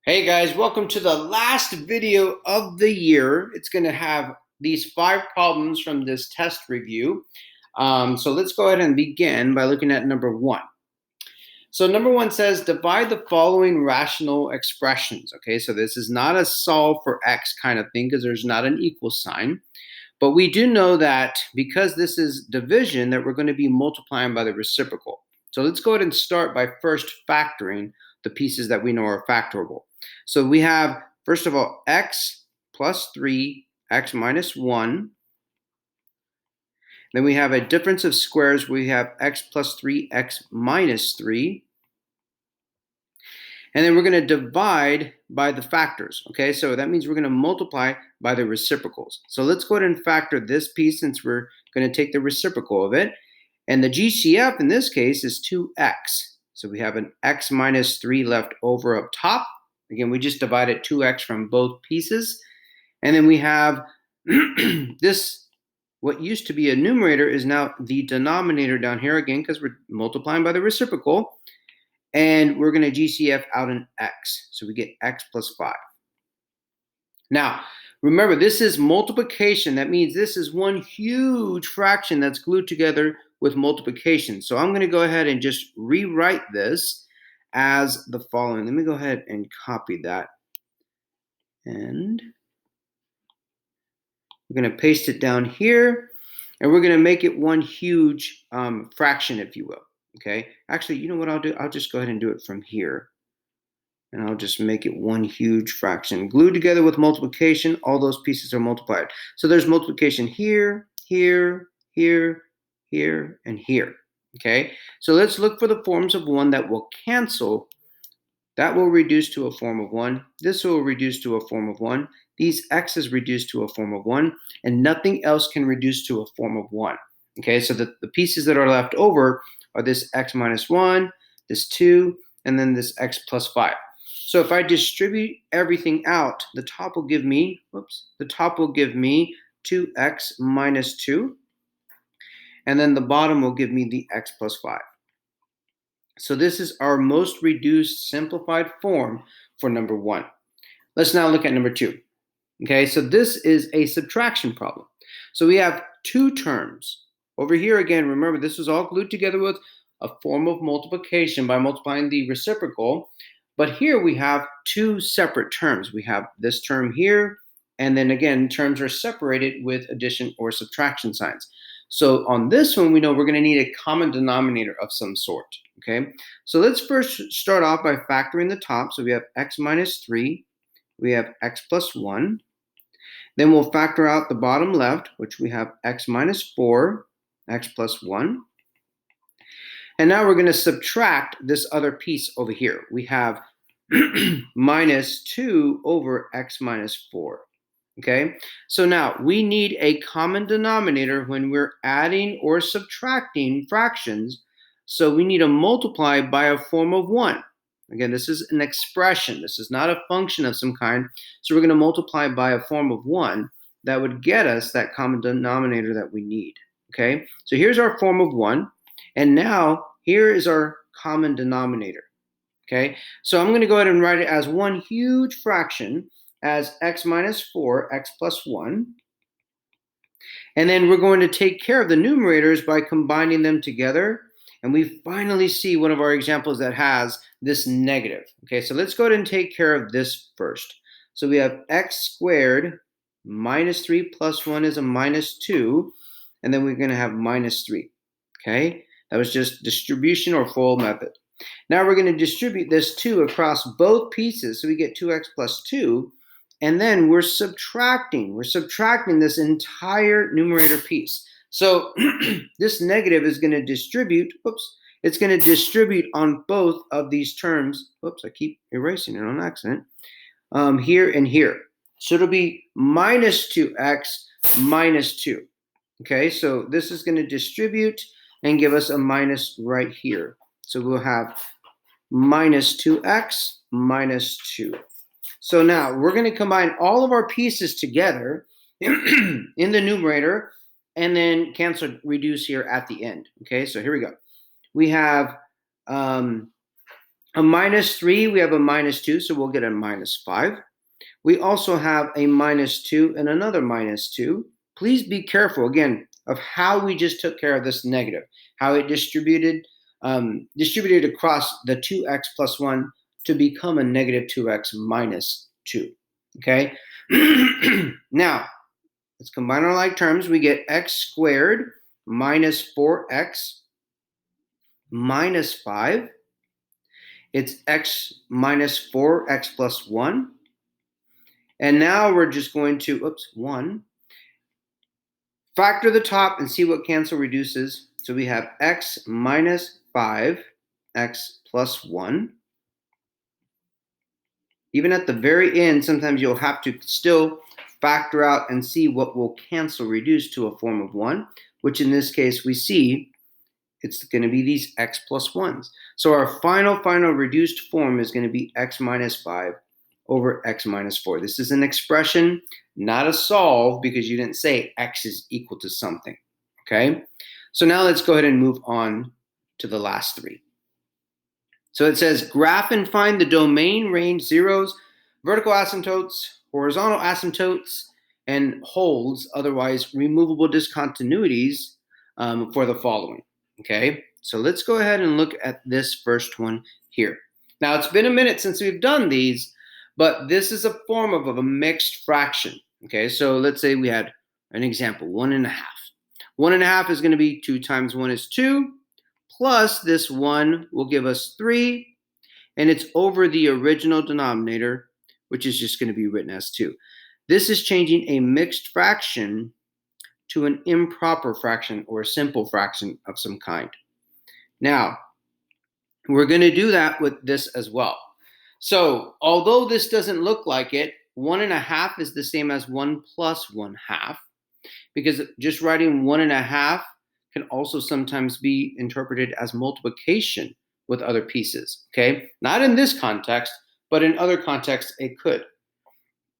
Hey guys, welcome to the last video of the year. It's going to have these 5 problems from this test review. So let's go ahead and begin by looking at number 1. So number 1 says divide the following rational expressions. Okay, so this is not a solve for x kind of thing because there's not an equal sign. But we do know that because this is division that we're going to be multiplying by the reciprocal. So let's go ahead and start by first factoring the pieces that we know are factorable. So we have, first of all, x plus 3, x minus 1. Then we have a difference of squares. We have x plus 3, x minus 3. And then we're going to divide by the factors. Okay, so that means we're going to multiply by the reciprocals. So let's go ahead and factor this piece since we're going to take the reciprocal of it. And the GCF in this case is 2x. So we have an x minus 3 left over up top. Again, we just divided 2x from both pieces. And then we have this, what used to be a numerator is now the denominator down here again because we're multiplying by the reciprocal. And we're going to GCF out an x. So we get x plus 5. Now, remember, this is multiplication. That means this is one huge fraction that's glued together with multiplication. So I'm going to go ahead and just rewrite this as the following. Let me go ahead and copy that. And we're going to paste it down here. And we're going to make it one huge fraction, if you will. Okay, actually, you know what I'll do? I'll just go ahead and do it from here. And I'll just make it one huge fraction. Glued together with multiplication, all those pieces are multiplied. So there's multiplication here, here, here, here, and here. Okay, so let's look for the forms of 1 that will cancel. That will reduce to a form of 1. This will reduce to a form of 1. These x's reduce to a form of 1. And nothing else can reduce to a form of 1. Okay, so the pieces that are left over are this x minus 1, this 2, and then this x plus 5. So if I distribute everything out, the top will give me, 2x minus 2. And then the bottom will give me the x plus 5. So this is our most reduced simplified form for number 1. Let's now look at number 2. Okay, so this is a subtraction problem. So we have 2 terms. Over here again, remember this was all glued together with a form of multiplication by multiplying the reciprocal. But here we have 2 separate terms. We have this term here, and then again, terms are separated with addition or subtraction signs. So on this one, we know we're going to need a common denominator of some sort. Okay, so let's first start off by factoring the top. So we have x minus 3, we have x plus 1. Then we'll factor out the bottom left, which we have x minus 4, x plus 1. And now we're going to subtract this other piece over here. We have minus 2 over x minus 4. Okay, so now we need a common denominator when we're adding or subtracting fractions. So we need to multiply by a form of 1. Again, this is an expression. This is not a function of some kind. So we're going to multiply by a form of 1 that would get us that common denominator that we need. Okay, so here's our form of 1. And now here is our common denominator. Okay, so I'm going to go ahead and write it as one huge fraction as x minus 4, x plus 1. And then we're going to take care of the numerators by combining them together. And we finally see one of our examples that has this negative. Okay, so let's go ahead and take care of this first. So we have x squared minus 3 plus 1 is a minus 2. And then we're going to have minus 3. Okay, that was just distribution or full method. Now we're going to distribute this 2 across both pieces. So we get 2x plus 2. And then we're subtracting this entire numerator piece. So this negative is going to distribute, it's going to distribute on both of these terms. I keep erasing it on accident. Here and here. So it'll be minus 2x minus 2. Okay, so this is going to distribute and give us a minus right here. So we'll have minus 2x minus 2. So now we're going to combine all of our pieces together in the numerator and then cancel, reduce here at the end. Okay, so here we go. We have A minus 3, we have a minus 2, so we'll get a minus 5. We also have a minus 2 and another minus 2. Please be careful, again, of how we just took care of this negative, how it distributed across the 2x plus 1 to become a negative 2x minus 2. Okay? Now, let's combine our like terms. We get x squared minus 4x minus 5. It's x minus 4x plus 1. And now we're just going to, 1. Factor the top and see what cancel reduces. So we have x minus 5, x plus 1. Even at the very end, sometimes you'll have to still factor out and see what will cancel reduce to a form of 1, which in this case we see it's going to be these x plus 1s. So our final reduced form is going to be x minus 5 over x minus 4. This is an expression, not a solve, because you didn't say x is equal to something. Okay? So now let's go ahead and move on to the last 3. So it says graph and find the domain range zeros, vertical asymptotes, horizontal asymptotes, and holds, otherwise removable discontinuities, for the following. Okay, so let's go ahead and look at this first one here. Now, it's been a minute since we've done these, but this is a form of a mixed fraction. Okay, so let's say we had an example, 1.5. 1.5 is going to be 2 times 1 is 2, plus this 1 will give us 3, and it's over the original denominator, which is just going to be written as 2. This is changing a mixed fraction to an improper fraction or a simple fraction of some kind. Now, we're going to do that with this as well. So, although this doesn't look like it, 1.5 is the same as 1 plus 1/2, because just writing 1.5 can also sometimes be interpreted as multiplication with other pieces, okay? Not in this context, but in other contexts it could.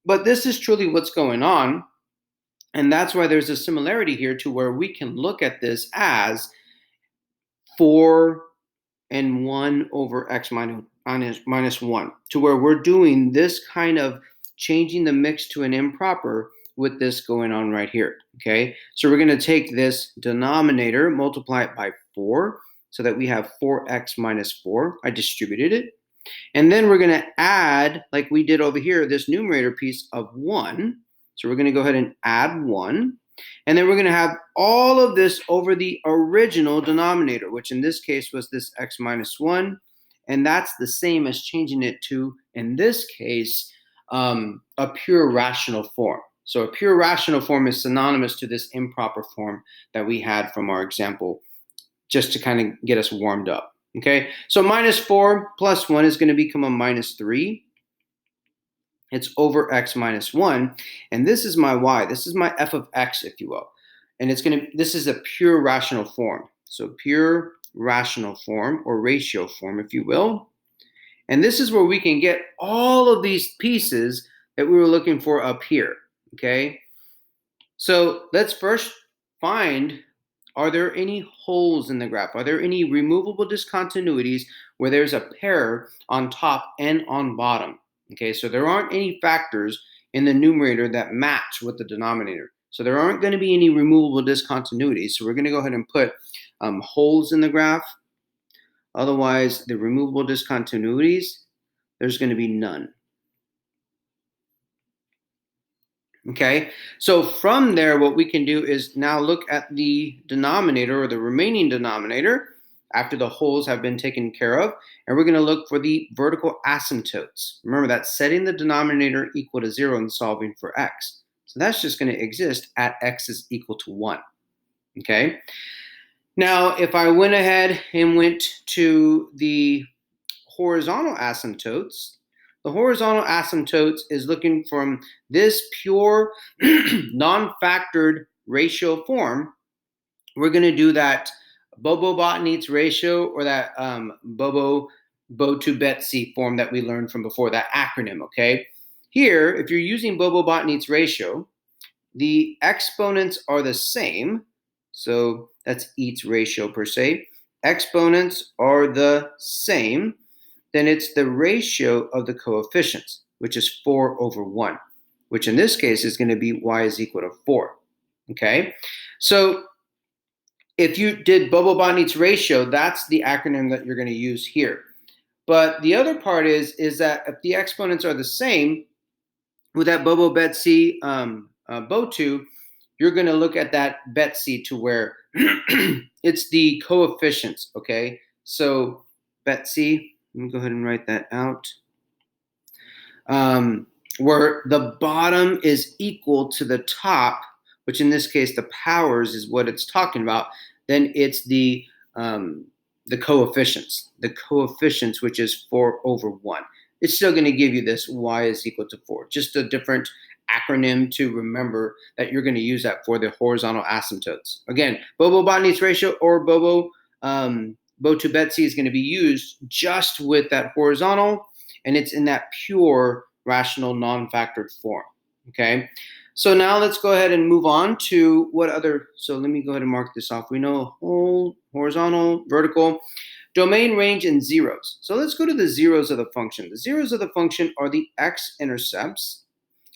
But this is truly what's going on, and that's why there's a similarity here to where we can look at this as 4 and 1 over x minus 1, to where we're doing this kind of changing the mix to an improper with this going on right here, okay? So we're going to take this denominator, multiply it by 4, so that we have 4x minus 4. I distributed it. And then we're going to add, like we did over here, this numerator piece of 1. So we're going to go ahead and add 1. And then we're going to have all of this over the original denominator, which in this case was this x minus 1. And that's the same as changing it to, in this case, a pure rational form. So a pure rational form is synonymous to this improper form that we had from our example, just to kind of get us warmed up. Okay, so minus 4 plus 1 is going to become a minus 3. It's over x minus 1. And this is my y. This is my f of x, if you will. And this is a pure rational form. So pure rational form, or ratio form, if you will. And this is where we can get all of these pieces that we were looking for up here. Okay, so let's first find, are there any holes in the graph? Are there any removable discontinuities where there's a pair on top and on bottom? Okay, so there aren't any factors in the numerator that match with the denominator. So there aren't going to be any removable discontinuities. So we're going to go ahead and put holes in the graph. Otherwise, the removable discontinuities, there's going to be none. Okay, so from there, what we can do is now look at the denominator, or the remaining denominator, after the holes have been taken care of, and we're going to look for the vertical asymptotes. Remember, that's setting the denominator equal to 0 and solving for x. So that's just going to exist at x is equal to 1. Okay, now if I went ahead and went to the horizontal asymptotes, the horizontal asymptotes is looking from this pure non-factored ratio form. We're going to do that Bobo-Botnitz ratio, or that Bo to Betsy form that we learned from before, that acronym, okay? Here, if you're using Bobo-Botnitz ratio, the exponents are the same. So that's Eats ratio per se. Exponents are the same. then it's the ratio of the coefficients, which is 4 over 1, which in this case is going to be y is equal to 4. Okay, so if you did Bobo-Botny's ratio, that's the acronym that you're going to use here. But the other part is that if the exponents are the same, with that Bobo-Betsy BO2, you're going to look at that Betsy to where it's the coefficients, okay? So Betsy, let me go ahead and write that out. Where the bottom is equal to the top, which in this case the powers is what it's talking about, then it's the coefficients. The coefficients, which is 4 over 1. It's still going to give you this y is equal to 4. Just a different acronym to remember that you're going to use that for the horizontal asymptotes. Again, Bobo-Botny's ratio or BO2 Betsy is going to be used just with that horizontal, and it's in that pure rational non-factored form. Okay, so now let's go ahead and move on to what other. So let me go ahead and mark this off. We know whole, horizontal, vertical, domain, range, and zeros. So let's go to the zeros of the function. The zeros of the function are the x-intercepts,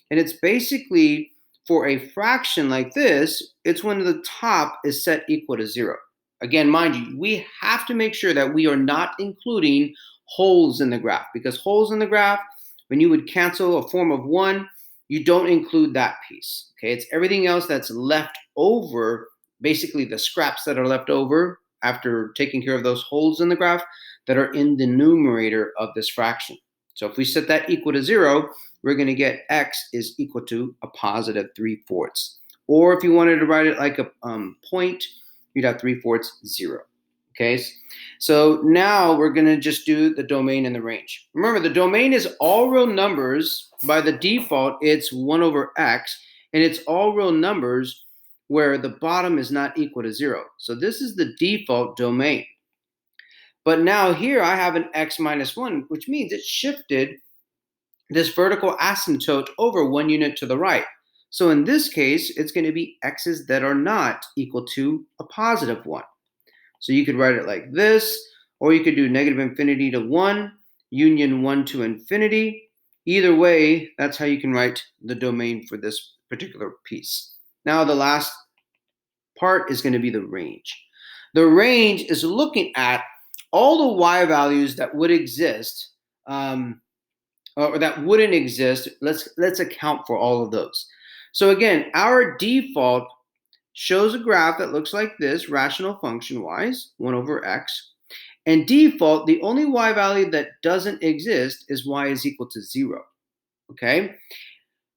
and it's basically for a fraction like this, it's when the top is set equal to 0. Again, mind you, we have to make sure that we are not including holes in the graph, because holes in the graph, when you would cancel a form of 1, you don't include that piece. Okay, it's everything else that's left over, basically the scraps that are left over after taking care of those holes in the graph that are in the numerator of this fraction. So if we set that equal to 0, we're going to get x is equal to a positive 3/4. Or if you wanted to write it like a point, you'd have 3/4 0. Okay, so now we're going to just do the domain and the range. Remember, the domain is all real numbers. By the default, it's 1 over x, and it's all real numbers where the bottom is not equal to 0. So this is the default domain. But now here I have an x minus 1, which means it shifted this vertical asymptote over 1 unit to the right. So in this case, it's going to be x's that are not equal to a positive 1. So you could write it like this, or you could do negative infinity to 1, union 1 to infinity. Either way, that's how you can write the domain for this particular piece. Now the last part is going to be the range. The range is looking at all the y values that would exist, or that wouldn't exist. Let's account for all of those. So again, our default shows a graph that looks like this, rational function-wise, 1 over x. And default, the only y value that doesn't exist is y is equal to 0. Okay?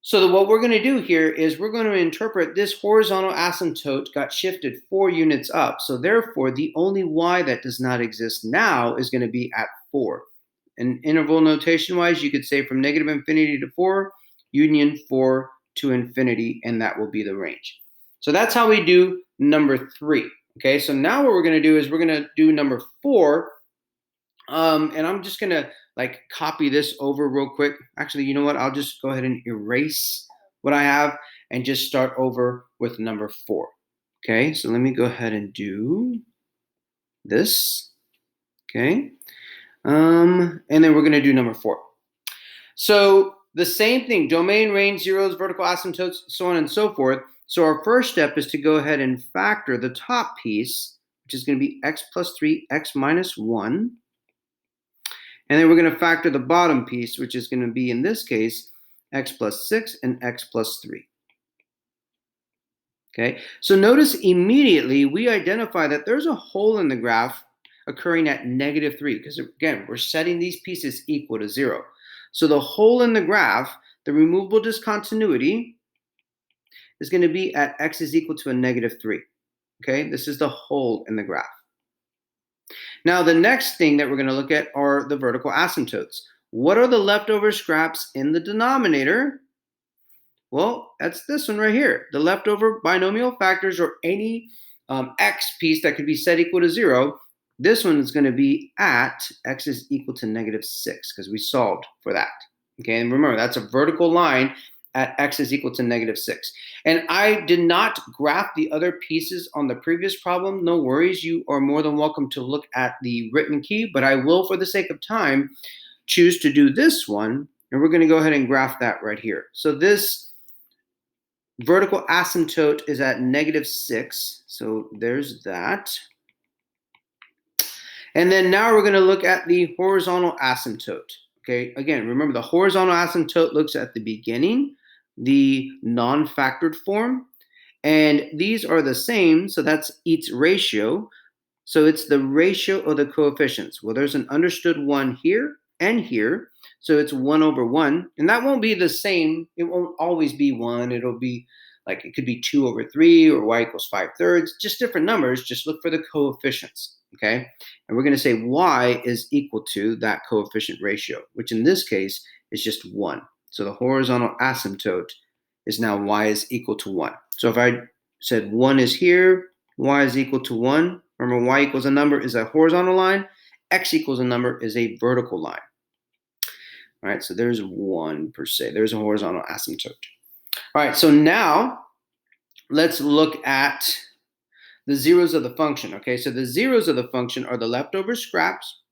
So what we're going to do here is we're going to interpret this horizontal asymptote got shifted 4 units up. So therefore, the only y that does not exist now is going to be at 4. And interval notation-wise, you could say from negative infinity to 4, union 4 to infinity, and that will be the range. So that's how we do number 3. Okay, so now what we're going to do is we're going to do number 4. And I'm just going to like copy this over real quick. Actually, you know what? I'll just go ahead and erase what I have and just start over with number 4. Okay, so let me go ahead and do this. Okay. And then we're going to do number 4. So the same thing, domain, range, zeros, vertical asymptotes, so on and so forth. So our first step is to go ahead and factor the top piece, which is going to be x plus 3, x minus 1. And then we're going to factor the bottom piece, which is going to be, in this case, x plus 6 and x plus 3. Okay, so notice immediately we identify that there's a hole in the graph occurring at negative 3, because again, we're setting these pieces equal to 0. So the hole in the graph, the removable discontinuity, is going to be at x is equal to a negative 3. Okay, this is the hole in the graph. Now the next thing that we're going to look at are the vertical asymptotes. What are the leftover scraps in the denominator? Well, that's this one right here. The leftover binomial factors, or any x piece that could be set equal to 0. This one is going to be at x is equal to negative 6, because we solved for that. Okay, and remember, that's a vertical line at x is equal to -6. And I did not graph the other pieces on the previous problem. No worries, you are more than welcome to look at the written key, but I will, for the sake of time, choose to do this one, and we're going to go ahead and graph that right here. So this vertical asymptote is at -6, so there's that. And then now we're going to look at the horizontal asymptote. Okay, again, remember the horizontal asymptote looks at the beginning, the non-factored form, and these are the same, so that's its ratio. So it's the ratio of the coefficients. Well, there's an understood 1 here and here, so it's 1/1, and that won't be the same. It won't always be 1. It'll be like it could be 2/3 or y equals 5/3, just different numbers. Just look for the coefficients, okay? And we're going to say y is equal to that coefficient ratio, which in this case is just 1. So the horizontal asymptote is now y is equal to 1. So if I said 1 is here, y is equal to 1. Remember, y equals a number is a horizontal line. X equals a number is a vertical line. All right, so there's 1 per se. There's a horizontal asymptote. All right, so now let's look at the zeros of the function. Okay, so the zeros of the function are the leftover scraps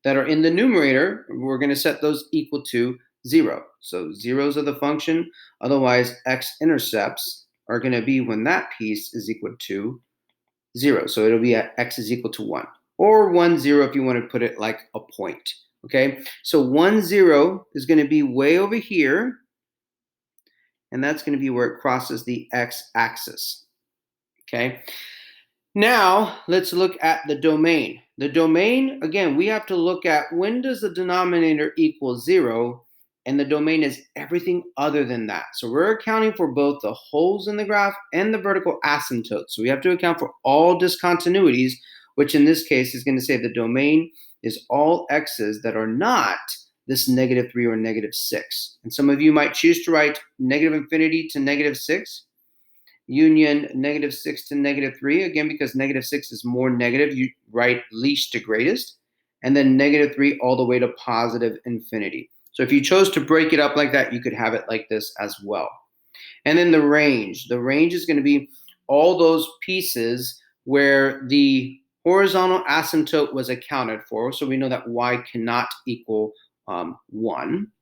that are in the numerator. We're going to set those equal to 0. So zeros of the function, otherwise x-intercepts are going to be when that piece is equal to 0. So it'll be at x is equal to 1. Or 1, 0 if you want to put it like a point. Okay, so 1, 0 is going to be way over here. And that's going to be where it crosses the x-axis. Okay, now let's look at the domain. The domain, again, we have to look at when does the denominator equal 0, and the domain is everything other than that. So we're accounting for both the holes in the graph and the vertical asymptote. So we have to account for all discontinuities, which in this case is going to say the domain is all x's that are not this -3 or -6. And some of you might choose to write -infinity to -6, union -6 to -3, again, because -6 is more negative, you write least to greatest, and then -3 all the way to +infinity. So if you chose to break it up like that, you could have it like this as well. And then the range. The range is going to be all those pieces where the horizontal asymptote was accounted for. So we know that y cannot equal 1.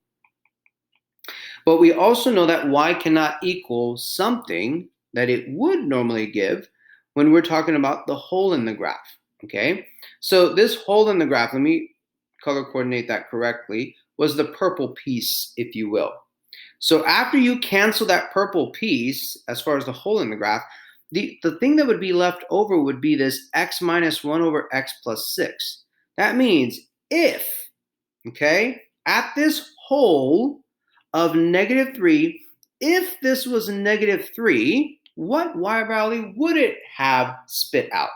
But we also know that y cannot equal something that it would normally give when we're talking about the hole in the graph, okay? So this hole in the graph, let me color coordinate that correctly, was the purple piece, if you will. So after you cancel that purple piece, as far as the hole in the graph, the thing that would be left over would be this x minus 1 over x plus 6. That means if, okay, at this hole of -3, if this was -3, what y value would it have spit out?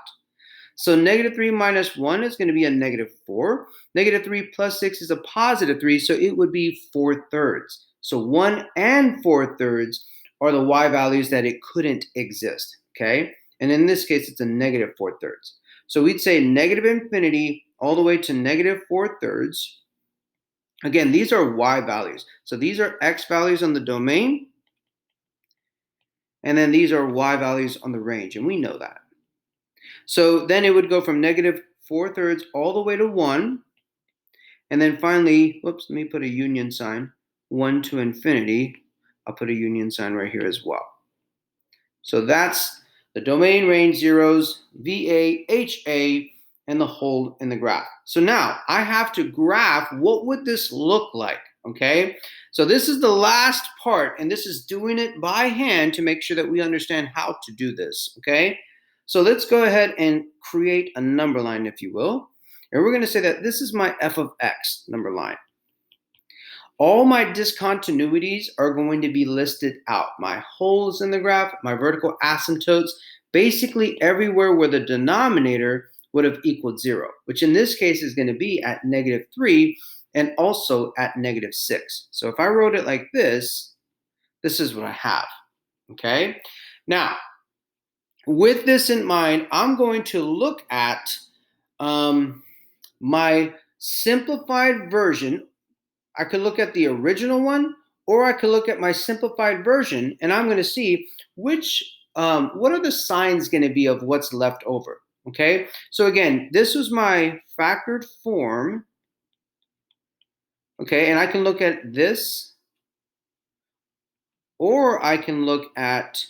So -3 minus 1 is going to be a -4. -3 plus 6 is a +3, so it would be 4/3. So 1 and 4/3 are the y values that it couldn't exist, okay? And in this case, it's a -4/3. So we'd say -infinity all the way to -4/3. Again, these are y values. So these are x values on the domain, and then these are y values on the range, and we know that. So then it would go from -4/3 all the way to 1, and then finally, whoops, let me put a union sign, 1 to infinity. I'll put a union sign right here as well. So that's the domain, range, zeros, VA, HA, and the hole in the graph. So now I have to graph what would this look like, okay? So this is the last part, and this is doing it by hand to make sure that we understand how to do this, okay? So let's go ahead and create a number line, if you will. And we're going to say that this is my f of x number line. All my discontinuities are going to be listed out. My holes in the graph, my vertical asymptotes, basically everywhere where the denominator would have equaled 0, which in this case is going to be at -3 and also at -6. So if I wrote it like this, this is what I have, okay? Now, with this in mind, I'm going to look at my simplified version. I could look at the original one, or I could look at my simplified version, and I'm going to see what are the signs going to be of what's left over. Okay, so again, this was my factored form. Okay, and I can look at this, or I can look at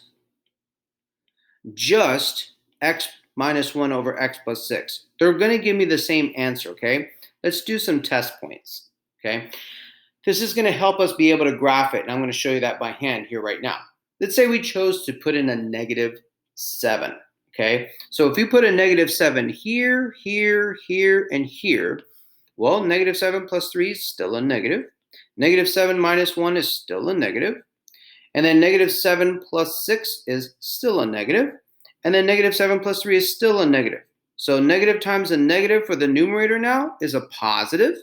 just x minus 1 over x plus 6. They're going to give me the same answer, okay? Let's do some test points, okay? This is going to help us be able to graph it, and I'm going to show you that by hand here right now. Let's say we chose to put in a negative 7, okay? So if you put a negative 7 here, here, here, and here, well, negative 7 plus 3 is still a negative. Negative 7 minus 1 is still a negative. And then negative 7 plus 6 is still a negative. And then negative 7 plus 3 is still a negative. So negative times a negative for the numerator now is a positive.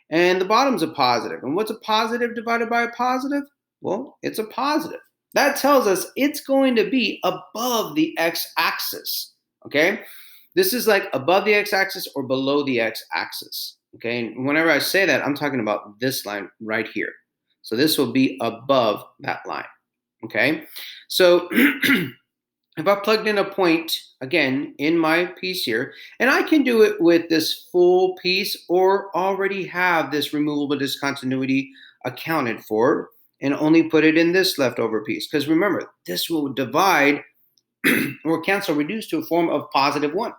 And the bottom's a positive. And what's a positive divided by a positive? Well, it's a positive. That tells us it's going to be above the x-axis, okay? This is like above the x-axis or below the x-axis, okay? And whenever I say that, I'm talking about this line right here. So this will be above that line, okay? So if I plugged in a point, again, in my piece here, and I can do it with this full piece or already have this removable discontinuity accounted for and only put it in this leftover piece. Because remember, this will divide or cancel, reduce to a form of positive 1.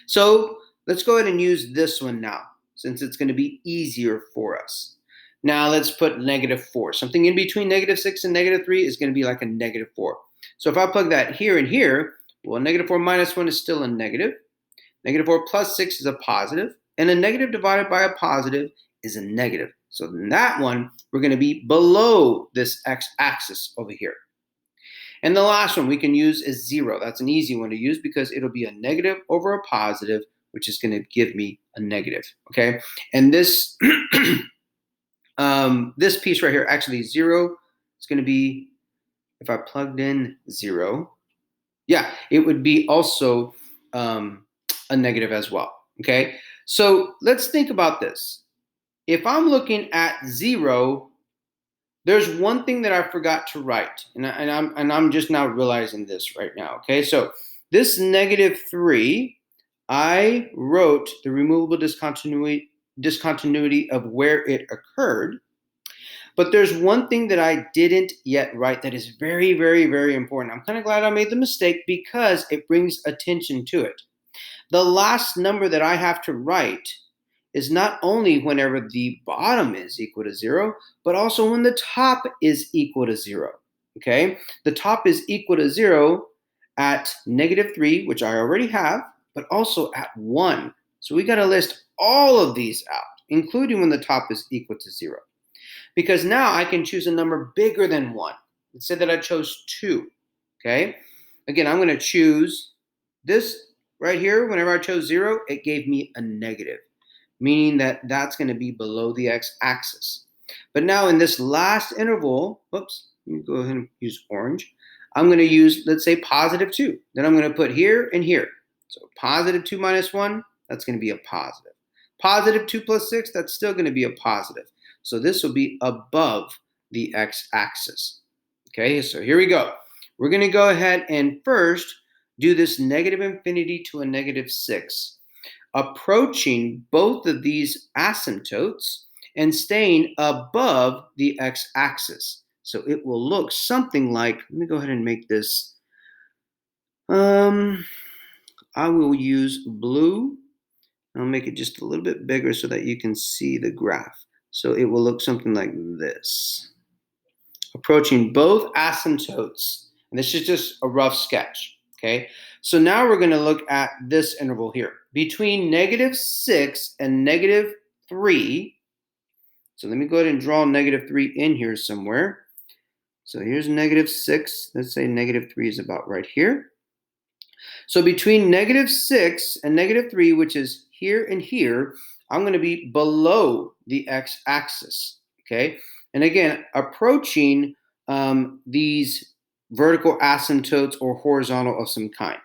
So let's go ahead and use this one now, since it's going to be easier for us. Now let's put negative 4. Something in between negative 6 and negative 3 is going to be like a negative 4. So if I plug that here and here, well, negative 4 minus 1 is still a negative. Negative 4 plus 6 is a positive. And a negative divided by a positive is a negative. So in that one, we're going to be below this x-axis over here. And the last one we can use is 0. That's an easy one to use because it'll be a negative over a positive, which is going to give me a negative. Okay, and this this piece right here, actually 0, is going to be, if I plugged in 0, yeah, it would be also a negative as well. Okay, so let's think about this. If I'm looking at 0, there's one thing that I forgot to write, and I'm just now realizing this right now. Okay, so this negative 3, I wrote the removable discontinuity of where it occurred. But there's one thing that I didn't yet write that is very, very, very important. I'm kind of glad I made the mistake because it brings attention to it. The last number that I have to write is not only whenever the bottom is equal to 0, but also when the top is equal to 0. Okay? The top is equal to 0 at negative 3, which I already have, but also at 1. So we got to list all of these out, including when the top is equal to 0. Because now I can choose a number bigger than 1. Let's say that I chose 2. Okay? Again, I'm going to choose this right here. Whenever I chose 0, it gave me a negative, meaning that that's going to be below the x-axis. But now in this last interval, oops, let me go ahead and use orange. I'm going to use, let's say, positive 2. Then I'm going to put here and here. So positive 2 minus 1, that's going to be a positive. Positive 2 plus 6, that's still going to be a positive. So this will be above the x-axis. Okay, so here we go. We're going to go ahead and first do this negative infinity to a negative 6, approaching both of these asymptotes and staying above the x-axis. So it will look something like, let me go ahead and make this, I will use blue. I'll make it just a little bit bigger so that you can see the graph. So it will look something like this. Approaching both asymptotes. And this is just a rough sketch. Okay. So now we're going to look at this interval here. Between negative 6 and negative 3. So let me go ahead and draw negative 3 in here somewhere. So here's negative 6. Let's say negative 3 is about right here. So between negative 6 and negative 3, which is here and here, I'm going to be below the x-axis, okay? And again, approaching these vertical asymptotes or horizontal of some kind.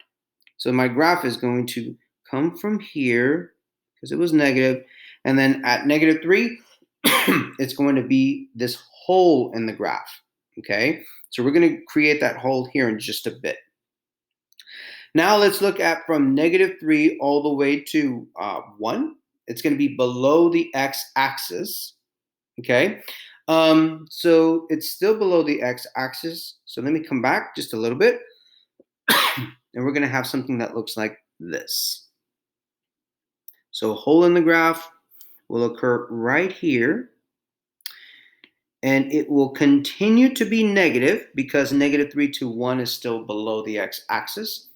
So my graph is going to come from here, because it was negative, and then at negative 3, it's going to be this hole in the graph, okay? So we're going to create that hole here in just a bit. Now let's look at from -3 all the way to 1. It's going to be below the x-axis, okay? So it's still below the x-axis. So let me come back just a little bit. And we're going to have something that looks like this. So a hole in the graph will occur right here. And it will continue to be negative because -3 to 1 is still below the x-axis.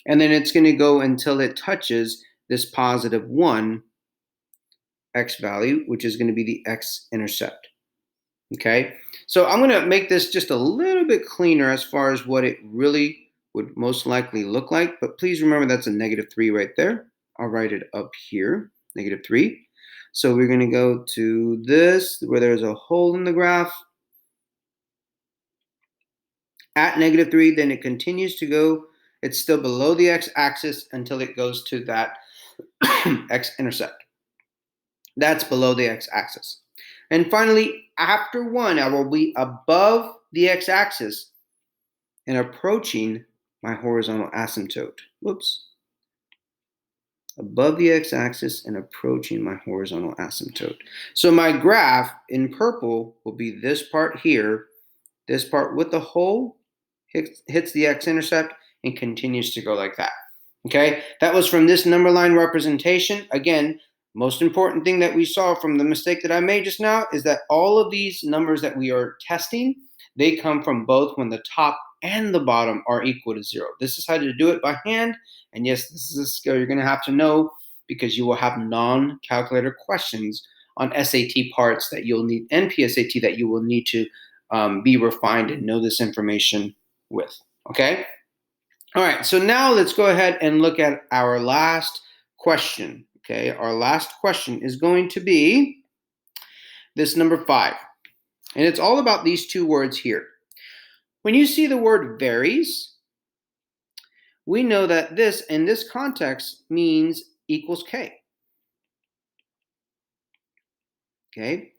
And then it's going to go until it touches this positive 1 x value, which is going to be the x-intercept. Okay, so I'm going to make this just a little bit cleaner as far as what it really would most likely look like. But please remember that's a -3 right there. I'll write it up here, -3. So we're going to go to this where there's a hole in the graph. At -3, then it continues to go. It's still below the x-axis until it goes to that x-intercept. That's below the x-axis. And finally, after 1, I will be above the x-axis and approaching my horizontal asymptote. Whoops. Above the x-axis and approaching my horizontal asymptote. So my graph in purple will be this part here. This part with the hole hits the x-intercept and continues to go like that. Okay, that was from this number line representation. Again, most important thing that we saw from the mistake that I made just now is that all of these numbers that we are testing, they come from both when the top and the bottom are equal to 0. This is how to do it by hand. And yes, this is a skill you're going to have to know because you will have non-calculator questions on SAT parts that you'll need and PSAT that you will need to be refined and know this information with. Okay? All right, so now let's go ahead and look at our last question. Okay, our last question is going to be this number 5. And it's all about these two words here. When you see the word varies, we know that this, in this context, means equals k. Okay?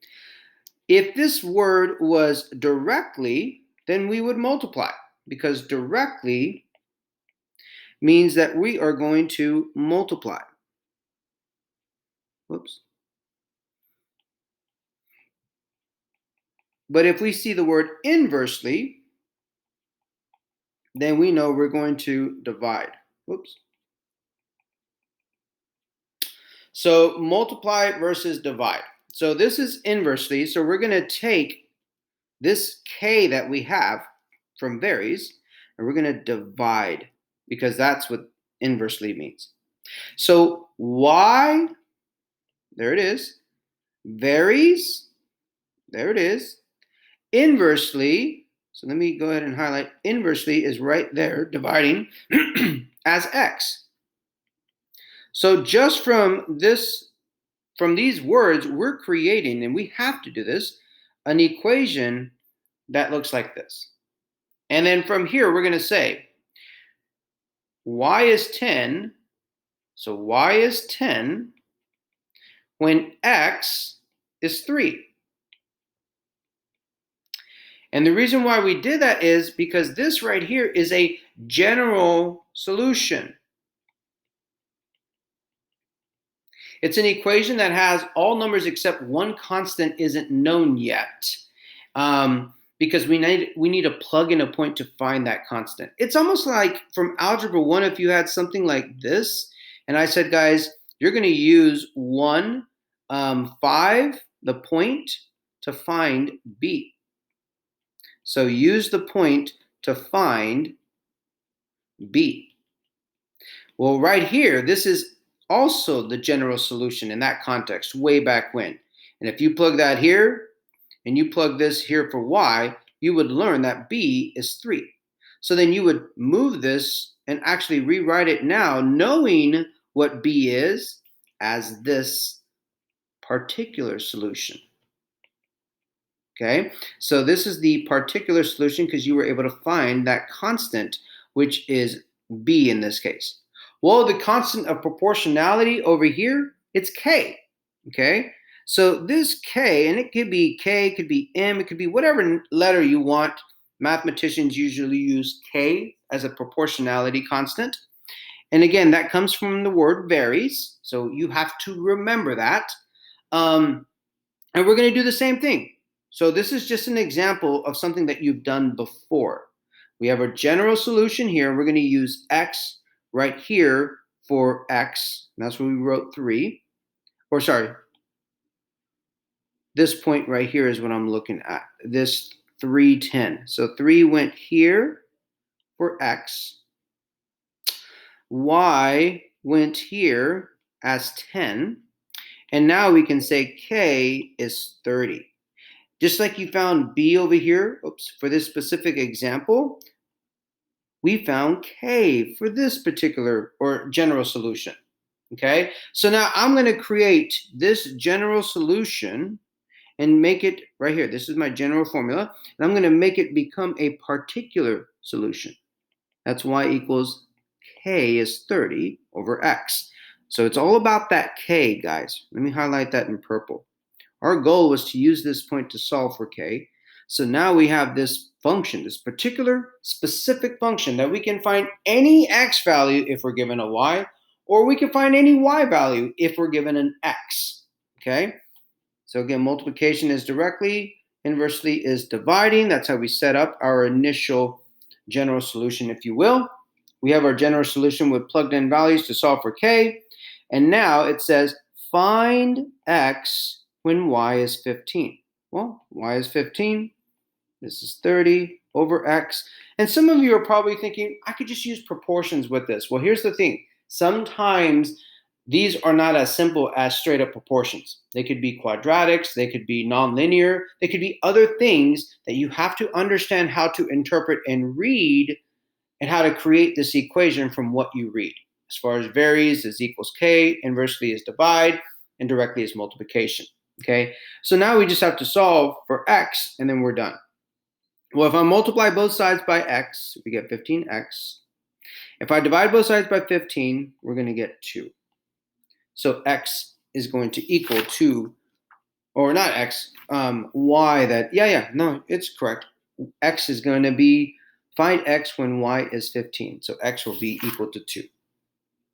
If this word was directly, then we would multiply, because directly means that we are going to multiply. Whoops. But if we see the word inversely, then we know we're going to divide. Whoops. So multiply versus divide. So this is inversely. So we're going to take this k that we have from varies, and we're going to divide because that's what inversely means. So y, there it is, varies, there it is, inversely, so let me go ahead and highlight, inversely is right there, dividing as x. So just from these words, we're creating, and we have to do this, an equation that looks like this. And then from here, we're going to say y is 10. So y is 10 when x is 3. And the reason why we did that is because this right here is a general solution. It's an equation that has all numbers except one constant isn't known yet. Because we need to plug in a point to find that constant. It's almost like from Algebra 1, if you had something like this, and I said, guys, you're going to use 1, 5, the point, to find b. So use the point to find b. Well, right here, this is also the general solution in that context, way back when. And if you plug that here, and you plug this here for y, you would learn that b is 3. So then you would move this and actually rewrite it now, knowing what b is as this particular solution. Okay, so this is the particular solution because you were able to find that constant, which is b in this case. Well, the constant of proportionality over here, it's k. Okay, So this K, and it could be K, it could be M, it could be whatever letter you want. Mathematicians usually use K as a proportionality constant. And again, that comes from the word varies. So you have to remember that. And we're going to do the same thing. So this is just an example of something that you've done before. We have our general solution here. We're going to use x right here for x. And that's where we wrote 3. Or sorry, this point right here is what I'm looking at. This 310. So 3 went here for x. Y went here as 10. And now we can say k is 30. Just like you found b over here, for this specific example, we found k for this particular or general solution. Okay, so now I'm going to create this general solution and make it right here. This is my general formula, and I'm going to make it become a particular solution. That's y equals k is 30 over x. So it's all about that k, guys. Let me highlight that in purple. Our goal was to use this point to solve for k. So now we have this function, this particular specific function that we can find any x value if we're given a y, or we can find any y value if we're given an x. Okay? So again, multiplication is directly, inversely is dividing. That's how we set up our initial general solution, if you will. We have our general solution with plugged in values to solve for k. And now it says find x when y is 15. Well, y is 15. This is 30 over x. And some of you are probably thinking, I could just use proportions with this. Well, here's the thing. Sometimes these are not as simple as straight up proportions. They could be quadratics, they could be nonlinear, they could be other things that you have to understand how to interpret and read and how to create this equation from what you read. As far as varies is equals k, inversely is divide, and directly is multiplication. Okay, so now we just have to solve for x, and then we're done. Well, if I multiply both sides by x, we get 15x. If I divide both sides by 15, we're going to get 2. So x is going to equal 2, or not x, y that, no, it's correct. X is going to be, find x when y is 15. So x will be equal to 2.